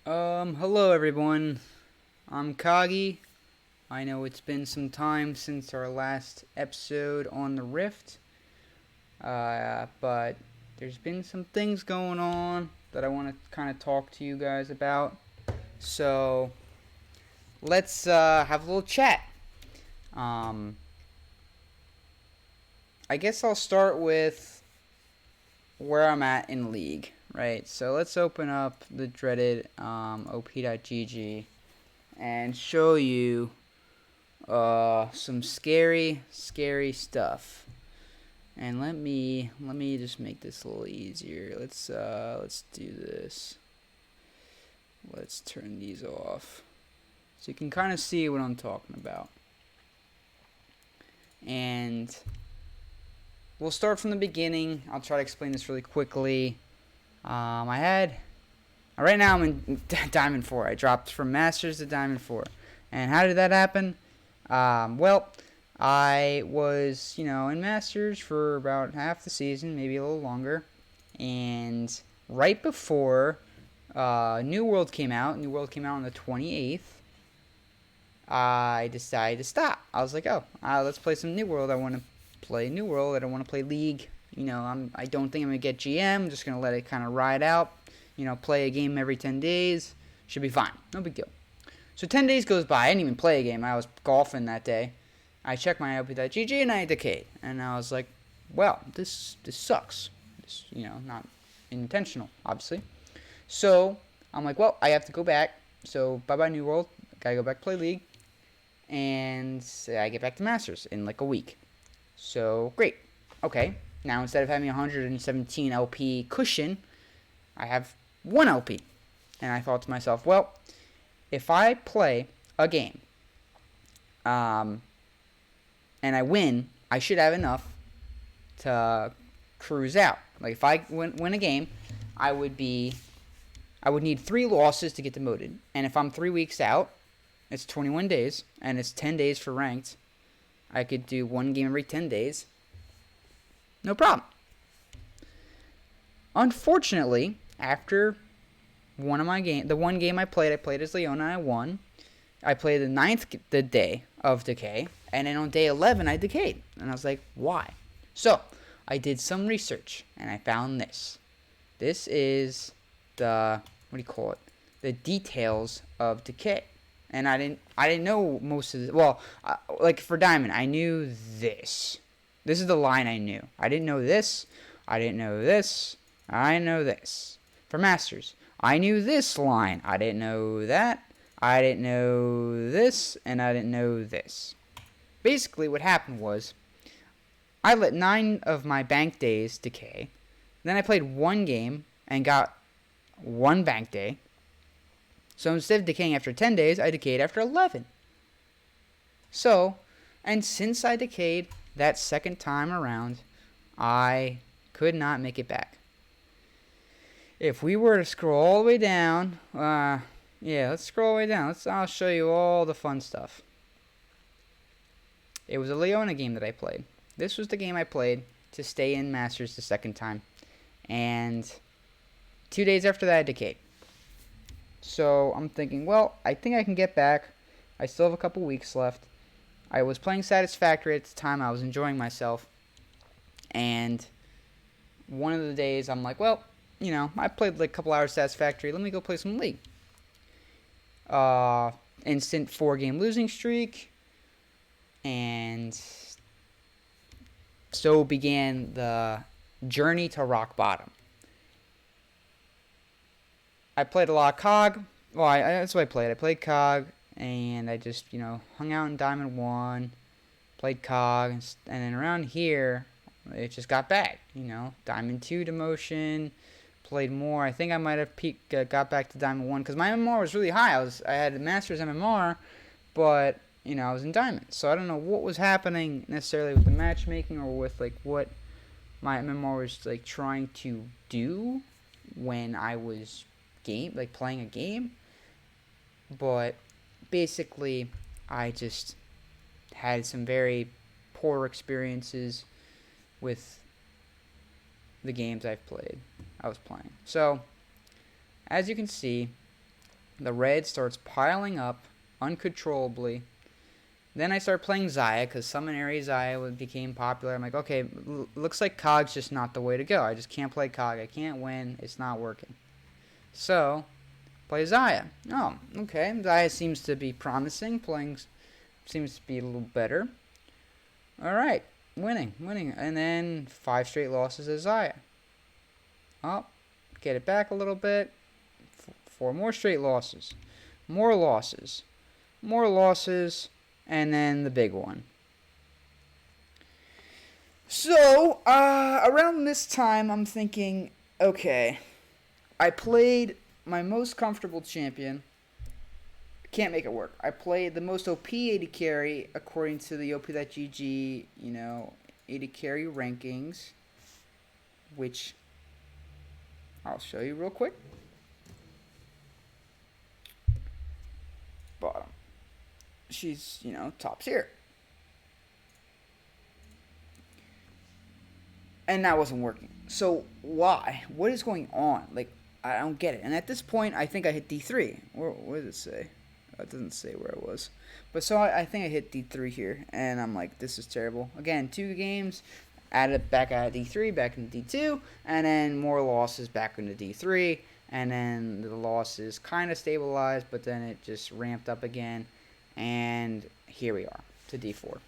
Hello everyone. I'm Koggy. I know it's been some time since our last episode on the Rift, but there's been some things going on that I want to kind of talk to you guys about. So let's have a little chat. Um, I guess I'll start with where I'm at in League, right? So let's open up the dreaded op.gg and show you some scary stuff. And let me just make this a little easier. Let's do this. Let's turn these off so you can kind of see what I'm talking about. And we'll start from the beginning. I'll try to explain this really quickly. I had right now I'm in Diamond 4. I dropped from Masters to Diamond 4. And how did that happen? Well, I was, in Masters for about half the season, maybe a little longer. And right before New World came out on the 28th, I decided to stop. I was like, let's play some New World. I want to play New World. I don't want to play League. I don't think I'm going to get GM. I'm just going to let it kind of ride out. Play a game every 10 days. Should be fine. No big deal. So 10 days goes by. I didn't even play a game. I was golfing that day. I checked my op.gg and I decayed. And I was like, well, this sucks. This, not intentional, obviously. So I'm like, well, I have to go back. So bye-bye New World. Gotta go back to play League. And I get back to Masters in like a week. So great. Okay. Now instead of having 117 LP cushion, I have 1 LP. And I thought to myself, well, if I play a game and I win, I should have enough to cruise out. Like if I win a game, I would need 3 losses to get demoted. And if I'm 3 weeks out, it's 21 days, and it's 10 days for ranked. I could do 1 game every 10 days. No problem. Unfortunately, after the one game I played as Leona, I won. I played the day of decay, and then on day 11 I decayed. And I was like, why? So, I did some research, and I found this. This is the details of decay. And I didn't know most of it. Well, like for Diamond, I knew this. This is the line I knew. I didn't know this. I didn't know this. I know this. For Masters, I knew this line. I didn't know that. I didn't know this. And I didn't know this. Basically, what happened was I let 9 of my bank days decay. Then I played 1 game and got 1 bank day. So instead of decaying after 10 days, I decayed after 11. So, and since I decayed that second time around, I could not make it back. If we were to scroll all the way down, let's scroll all the way down. I'll show you all the fun stuff. It was a Leona game that I played. This was the game I played to stay in Masters the second time. And 2 days after that, I decayed. So I'm thinking, well, I think I can get back. I still have a couple weeks left. I was playing Satisfactory at the time. I was enjoying myself. And one of the days, I'm like, well, I played like a couple hours Satisfactory. Let me go play some League. Instant 4-game losing streak. And so began the journey to rock bottom. I played a lot of Cog. Well, that's what I played. I played Cog, and I just, hung out in Diamond 1, played Cog, and then around here, it just got bad. Diamond 2 demotion, played more. I think I might have got back to Diamond 1, because my MMR was really high. I had a Masters MMR, but, I was in Diamond. So I don't know what was happening necessarily with the matchmaking or with, like, what my MMR was, like, trying to do when I was playing a game. But basically, I just had some very poor experiences with the games I was playing. So, as you can see, The red starts piling up uncontrollably. Then I start playing Xayah because Summon Ares Xayah became popular. I'm like, okay, looks like Cog's just not the way to go. I just can't play Cog. I can't win. It's not working. So, play Xayah. Oh, okay. Xayah seems to be promising. Playing seems to be a little better. Alright. Winning. And then 5 straight losses as Xayah. Oh, get it back a little bit. 4 more straight losses. More losses. And then the big one. So, around this time, I'm thinking, okay, I played my most comfortable champion. Can't make it work. I played the most OP AD carry according to the OP.GG, AD carry rankings, which I'll show you real quick. Bottom. She's, top tier. And that wasn't working. So why? What is going on? Like, I don't get it. And at this point, I think I hit D3. What does it say? It doesn't say where it was. But so I think I hit D3 here. And I'm like, this is terrible. Again, 2 games. Added back out of D3, back into D2. And then more losses back into D3. And then the losses kind of stabilized. But then it just ramped up again. And here we are to D4.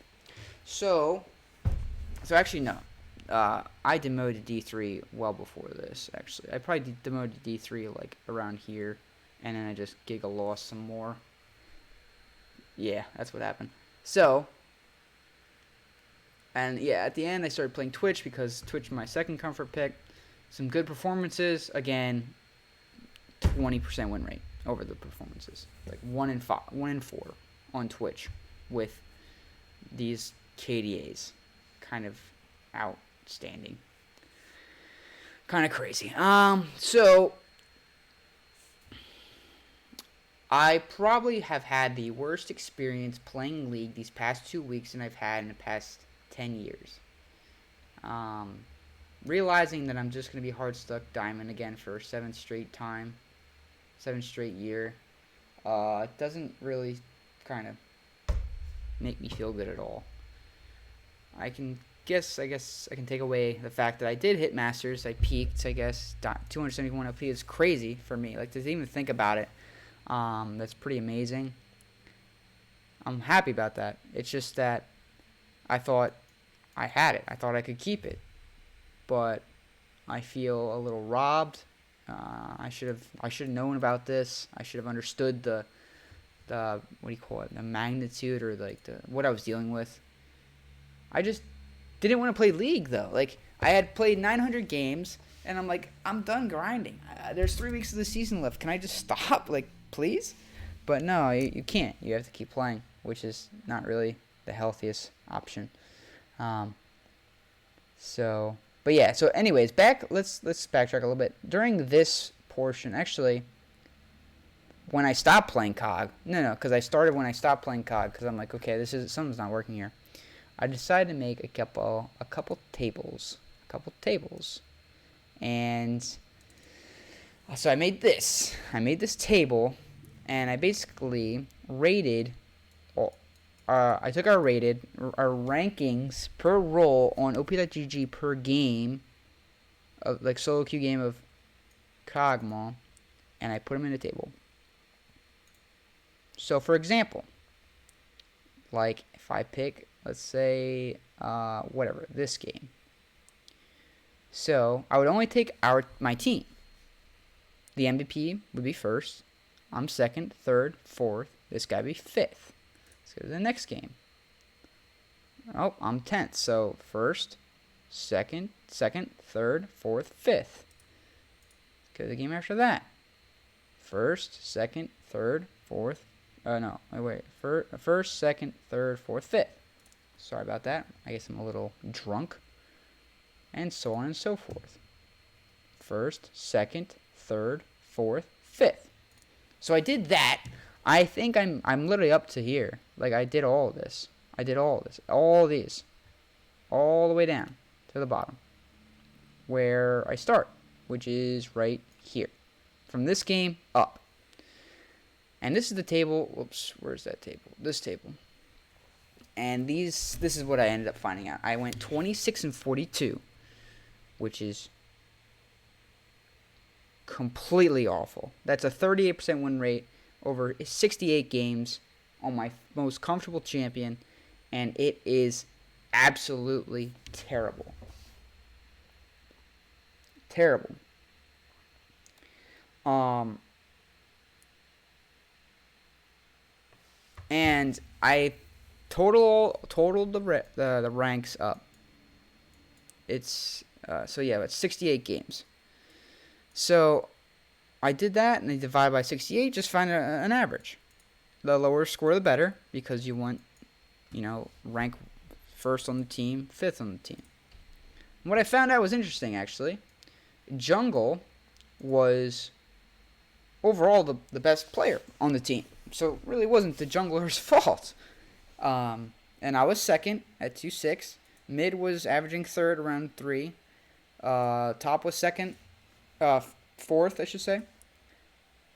So actually, no. I demoted D3 well before this, actually. I probably demoted D3 like around here, and then I just Giga lost some more. Yeah, that's what happened. So, and yeah, at the end I started playing Twitch because Twitch was my second comfort pick. Some good performances. Again, 20% win rate over the performances. Like 1 in 4 on Twitch with these KDAs. Kind of outstanding. Kind of crazy. So I probably have had the worst experience playing League these past 2 weeks than I've had in the past 10 years. Realizing that I'm just going to be hard stuck Diamond again for 7th straight year. It doesn't really kind of make me feel good at all. I guess I can take away the fact that I did hit Masters. I peaked, I guess. 271 LP is crazy for me. Like, to even think about it, that's pretty amazing. I'm happy about that. It's just that I thought I had it. I thought I could keep it. But I feel a little robbed. I should have known about this. I should have understood the the magnitude, or like what I was dealing with. I just didn't want to play League, though. Like, I had played 900 games, and I'm like, I'm done grinding. There's 3 weeks of the season left. Can I just stop? Like, please? But no, you can't. You have to keep playing, which is not really the healthiest option. But yeah. So, anyways, let's backtrack a little bit. During this portion, actually, when I stopped playing Cog, because I started when I stopped playing Cog, because I'm like, okay, something's not working here. I decided to make a couple tables, and so I made this table, and I basically rated. I took our rankings per role on OP.GG per game, of like solo queue game of Kog'maw, and I put them in a table. So, for example, like if I pick, let's say, this game. So I would only take my team. The MVP would be first. I'm second, third, fourth. This guy would be fifth. Let's go to the next game. Oh, I'm 10th. So first, second, third, fourth, fifth. Let's go to the game after that. First, second, third, fourth. First, second, third, fourth, fifth. Sorry about that. I guess I'm a little drunk. And so on and so forth. First, second, third, fourth, fifth. So I did that. I think I'm literally up to here. Like, I did all of this. All these. All the way down to the bottom. Where I start. Which is right here. From this game up. And this is the table. Whoops, where's that table? This table. And this is what I ended up finding out. I went 26-42, which is completely awful. That's a 38% win rate over 68 games on my most comfortable champion, and it is absolutely terrible. Terrible. And I totaled the ranks up. It's it's 68 games. So I did that, and I divide by 68, just find an average. The lower score, the better, because you want, rank first on the team, fifth on the team. And what I found out was interesting, actually. Jungle was overall the best player on the team. So it really wasn't the jungler's fault. And I was second at 2.6. Mid was averaging third around 3. Top was second, fourth, I should say.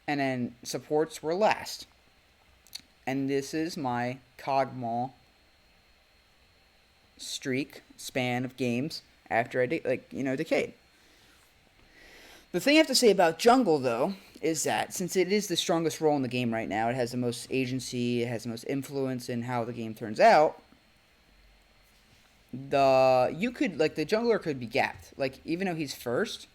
And then supports were last. And this is my Kog'maw span of games after I decayed. The thing I have to say about jungle, though, is that since it is the strongest role in the game right now, it has the most agency, it has the most influence in how the game turns out. The jungler could be gapped. Like, even though he's first,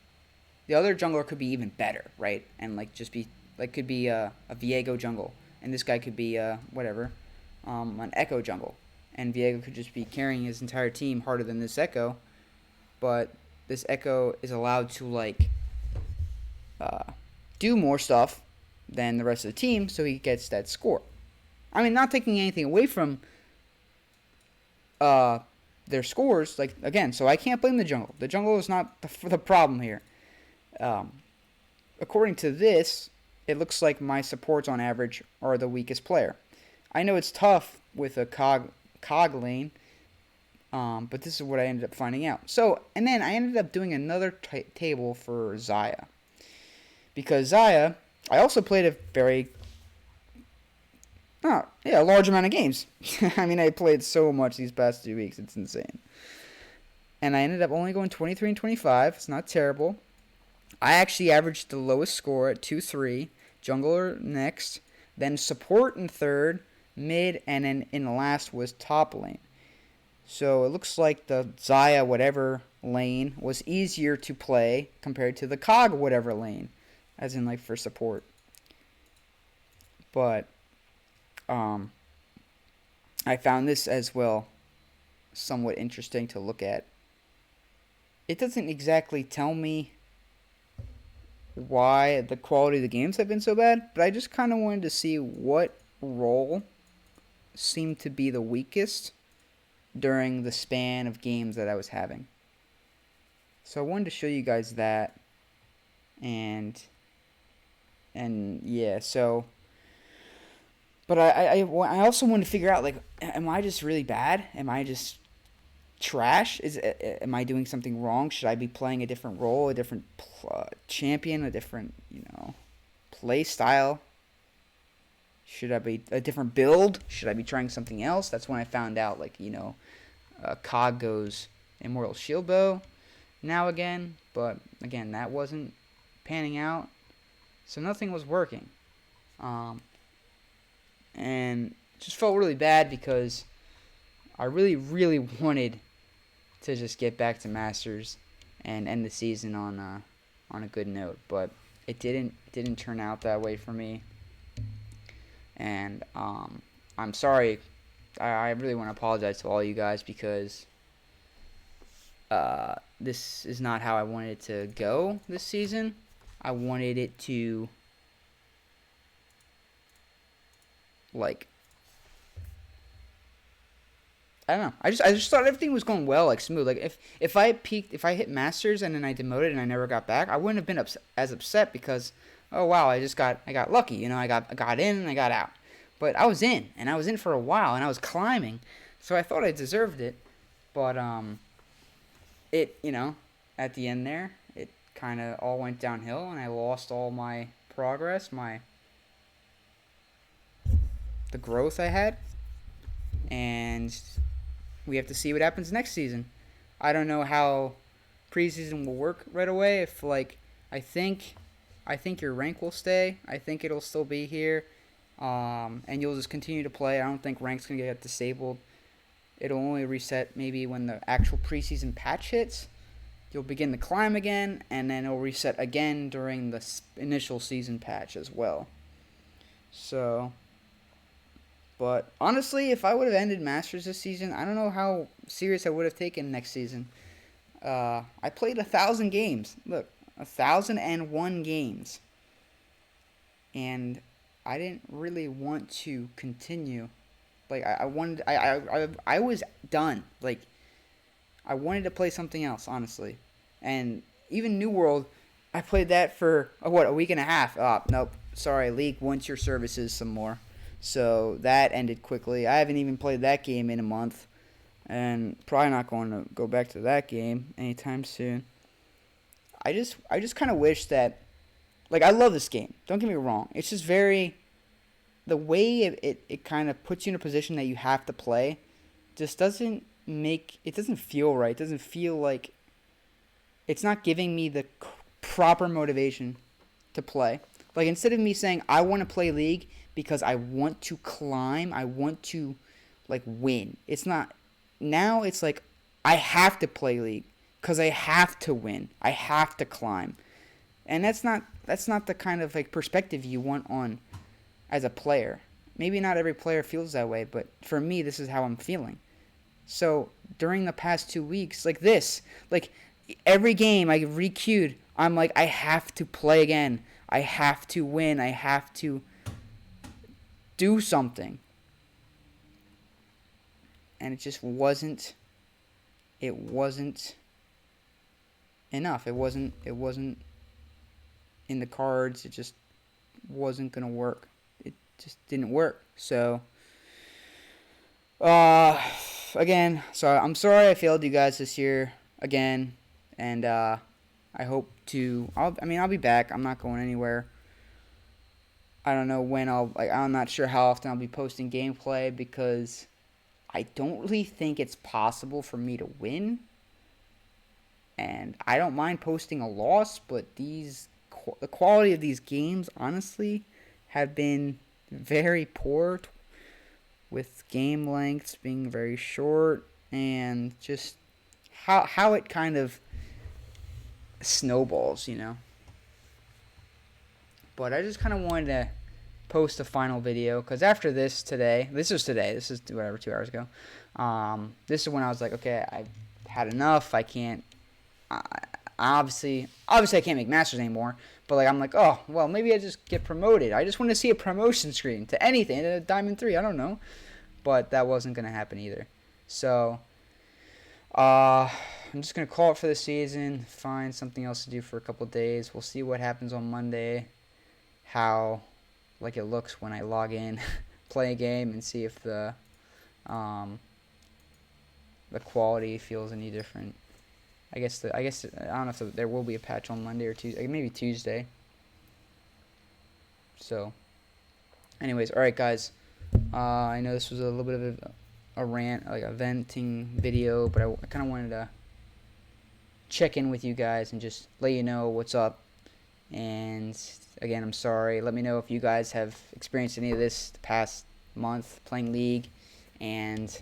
the other jungler could be even better, right? And could be a Viego jungle, and this guy could be an Echo jungle, and Viego could just be carrying his entire team harder than this Echo, but this Echo is allowed to do more stuff than the rest of the team, so he gets that score. I mean, not taking anything away from their scores, so I can't blame the jungle. The jungle is not the problem here. According to this, it looks like my supports on average are the weakest player. I know it's tough with a cog lane, but this is what I ended up finding out. So, and then I ended up doing another table for Xayah. Because Xayah, I also played a large amount of games. I mean, I played so much these past 2 weeks, it's insane. And I ended up only going 23-25. It's not terrible. I actually averaged the lowest score at 2-3. Jungler next. Then support in third. Mid. And then in the last was top lane. So it looks like the Xayah whatever lane was easier to play compared to the Cog whatever lane. As in, for support. But I found this as well somewhat interesting to look at. It doesn't exactly tell me why the quality of the games have been so bad, but I just kind of wanted to see what role seemed to be the weakest during the span of games that I was having. So I wanted to show you guys that. And yeah, so, but I also want to figure out, am I just really bad? Am I just trash? Am I doing something wrong? Should I be playing a different role, a different champion, a different, play style? Should I be a different build? Should I be trying something else? That's when I found out, Cog goes Immortal Shield Bow now again, but again, that wasn't panning out. So nothing was working. And just felt really bad because I really, really wanted to just get back to Masters and end the season on a good note. But it didn't turn out that way for me. And I'm sorry. I really want to apologize to all you guys because this is not how I wanted it to go this season. I wanted it to, I don't know. I just thought everything was going well, smooth. If I hit Masters and then I demoted and I never got back, I wouldn't have been as upset because, oh wow, I got lucky. I got in and I got out. But I was in, and I was in for a while, and I was climbing, so I thought I deserved it. But it at the end there, it kind of all went downhill, and I lost all my progress, my the growth I had, and we have to see what happens next season. I don't know how preseason will work right away. If like I think I think your rank will stay. I think it'll still be here, and you'll just continue to play. I don't think rank's gonna get disabled. It'll only reset maybe when the actual preseason patch hits. You'll begin to climb again, and then it'll reset again during the initial season patch as well. So, but honestly, if I would have ended Masters this season, I don't know how serious I would have taken next season. I played 1,000 games. Look, 1,001 games, and I didn't really want to continue. Like I wanted, I was done. Like I wanted to play something else, honestly. And even New World, I played that for a week and a half. Nope, sorry, League wants your services some more. So that ended quickly. I haven't even played that game in a month, and probably not going to go back to that game anytime soon. I just kind of wish that, like, I love this game. Don't get me wrong. It's just very, the way it kind of puts you in a position that you have to play, just doesn't feel right. It doesn't feel like, it's not giving me the proper motivation to play. Like, instead of me saying, I want to play League because I want to climb, I want to, like, win. It's not, now it's like, I have to play League because I have to win. I have to climb. And that's not the kind of, like, perspective you want on as a player. Maybe not every player feels that way, but for me, this is how I'm feeling. So, during the past 2 weeks, like this, like, every game I re-queued, I'm like, I have to play again. I have to win. I have to do something. And it just wasn't enough. It wasn't in the cards. It just wasn't going to work. It just didn't work. So, again, so I'm sorry I failed you guys this year again. And I hope to. I'll be back. I'm not going anywhere. I don't know when I'm not sure how often I'll be posting gameplay because I don't really think it's possible for me to win. And I don't mind posting a loss, but the quality of these games, honestly, have been very poor, with game lengths being very short, and just how it kind of snowballs, you know. But I just kind of wanted to post a final video, because after this is whatever, 2 hours ago. This is when I was like, okay, I've had enough. I can't, obviously I can't make Masters anymore, but like, I'm like, oh, well, maybe I just get promoted. I just want to see a promotion screen to anything, to Diamond 3, I don't know. But that wasn't going to happen either. So, I'm just going to call it for the season, find something else to do for a couple days. We'll see what happens on Monday, how, like, it looks when I log in, play a game, and see if the quality feels any different. I don't know if there will be a patch on Monday or Tuesday, maybe Tuesday. So, anyways, all right, guys. I know this was a little bit of a rant, like a venting video, but I kind of wanted to check in with you guys and just let you know what's up. And again, I'm sorry. Let me know if you guys have experienced any of this the past month playing League, and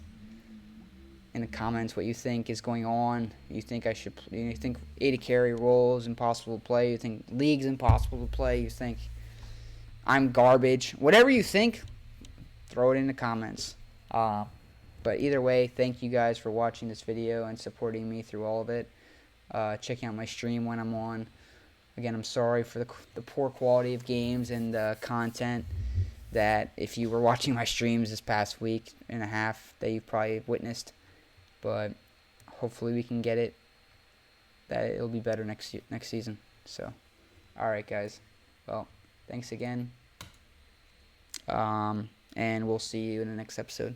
in the comments what you think is going on. You think you think AD carry role is impossible to play. You think League's impossible to play. You think I'm garbage. Whatever you think, throw it in the comments. But either way, thank you guys for watching this video and supporting me through all of it. Checking out my stream when I'm on. Again, I'm sorry for the poor quality of games and the content that, if you were watching my streams this past week and a half, that you probably witnessed. But hopefully we can get it, that it'll be better next season. So, alright, guys. Well, thanks again. And we'll see you in the next episode.